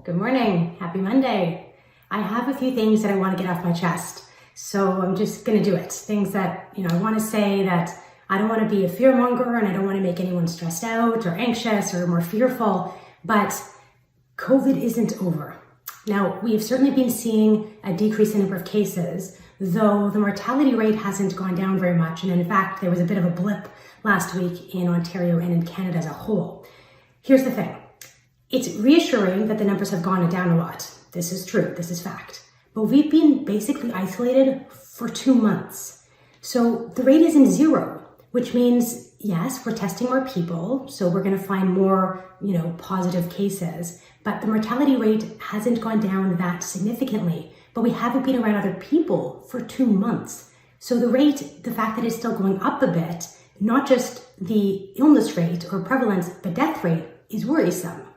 Good morning. Happy Monday. I have a few things that I want to get off my chest. So I'm just going to do it. Things that, I want to say that I don't want to be a fearmonger and I don't want to make anyone stressed out or anxious or more fearful, but COVID isn't over. Now, we have certainly been seeing a decrease in number of cases, though the mortality rate hasn't gone down very much. And in fact, there was a bit of a blip last week in Ontario and in Canada as a whole. Here's the thing. It's reassuring that the numbers have gone down a lot. This is true. This is fact. But we've been basically isolated for 2 months. So the rate isn't zero, which means, yes, we're testing more people. So we're going to find more, positive cases. But the mortality rate hasn't gone down that significantly. But we haven't been around other people for 2 months. So the rate, the fact that it's still going up a bit, not just the illness rate or prevalence, but death rate is worrisome.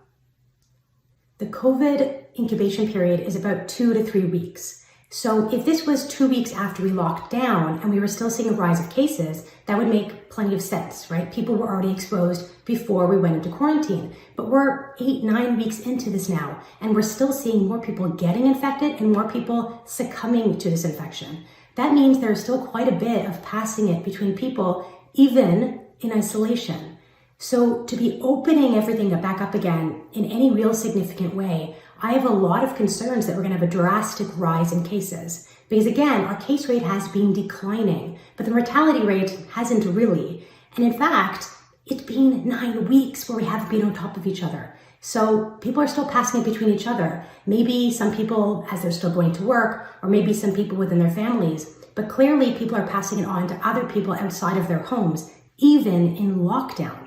The COVID incubation period is about 2 to 3 weeks. So if this was 2 weeks after we locked down and we were still seeing a rise of cases, that would make plenty of sense, right? People were already exposed before we went into quarantine. But we're 8-9 weeks into this now, and we're still seeing more people getting infected and more people succumbing to this infection. That means there's still quite a bit of passing it between people, even in isolation. So to be opening everything back up again in any real significant way, I have a lot of concerns that we're going to have a drastic rise in cases. Because again, our case rate has been declining, but the mortality rate hasn't really. And in fact, it's been 9 weeks where we haven't been on top of each other. So people are still passing it between each other. Maybe some people as they're still going to work, or maybe some people within their families. But clearly people are passing it on to other people outside of their homes, even in lockdown.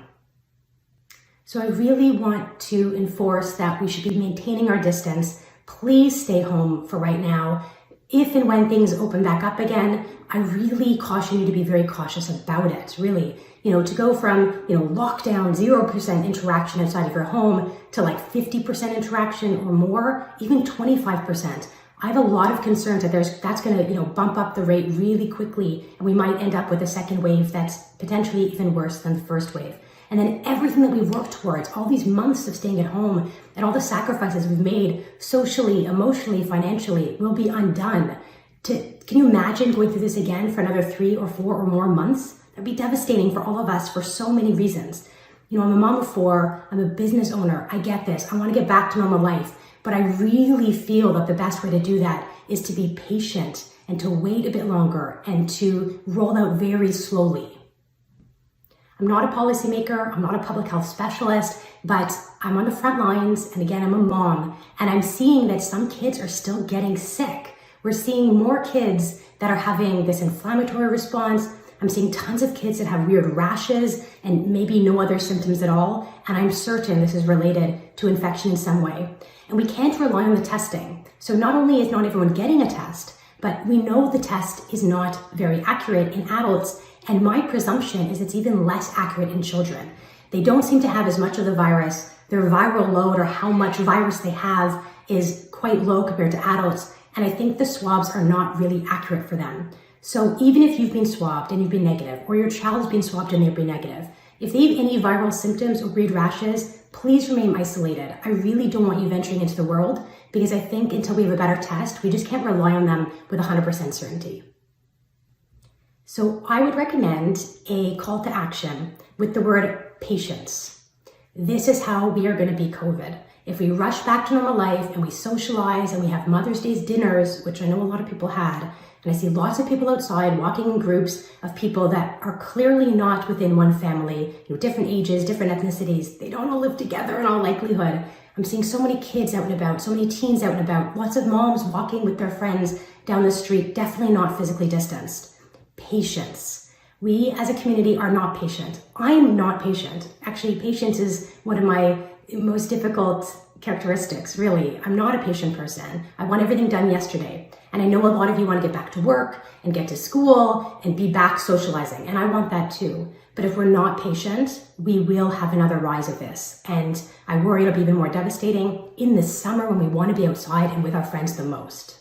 So I really want to enforce that we should be maintaining our distance. Please stay home for right now. If and when things open back up again, I really caution you to be very cautious about it, really. To go from, lockdown, 0% interaction outside of your home to like 50% interaction or more, even 25%. I have a lot of concerns that that's going to, bump up the rate really quickly, and we might end up with a second wave that's potentially even worse than the first wave. And then everything that we've worked towards, all these months of staying at home and all the sacrifices we've made socially, emotionally, financially, will be undone. Can you imagine going through this again for another 3 or 4 or more months? That'd be devastating for all of us for so many reasons. I'm a mom of 4, I'm a business owner, I get this, I want to get back to normal life. But I really feel that the best way to do that is to be patient and to wait a bit longer and to roll out very slowly. I'm not a policymaker, I'm not a public health specialist, but I'm on the front lines, and again, I'm a mom, and I'm seeing that some kids are still getting sick. We're seeing more kids that are having this inflammatory response. I'm seeing tons of kids that have weird rashes and maybe no other symptoms at all, and I'm certain this is related to infection in some way. And we can't rely on the testing. So not only is not everyone getting a test, but we know the test is not very accurate in adults. And my presumption is it's even less accurate in children. They don't seem to have as much of the virus. Their viral load, or how much virus they have, is quite low compared to adults. And I think the swabs are not really accurate for them. So even if you've been swabbed and you've been negative, or your child has been swabbed and they've been negative, if they have any viral symptoms or weird rashes, please remain isolated. I really don't want you venturing into the world, because I think until we have a better test, we just can't rely on them with 100% certainty. So I would recommend a call to action with the word patience. This is how we are going to beat COVID. If we rush back to normal life and we socialize and we have Mother's Day dinners, which I know a lot of people had, and I see lots of people outside walking in groups of people that are clearly not within one family, different ages, different ethnicities. They don't all live together in all likelihood. I'm seeing so many kids out and about, so many teens out and about, lots of moms walking with their friends down the street, definitely not physically distanced. Patience. We as a community are not patient. I'm not patient. Actually, patience is one of my most difficult characteristics, really. I'm not a patient person. I want everything done yesterday. And I know a lot of you want to get back to work and get to school and be back socializing. And I want that too. But if we're not patient, we will have another rise of this. And I worry it'll be even more devastating in the summer when we want to be outside and with our friends the most.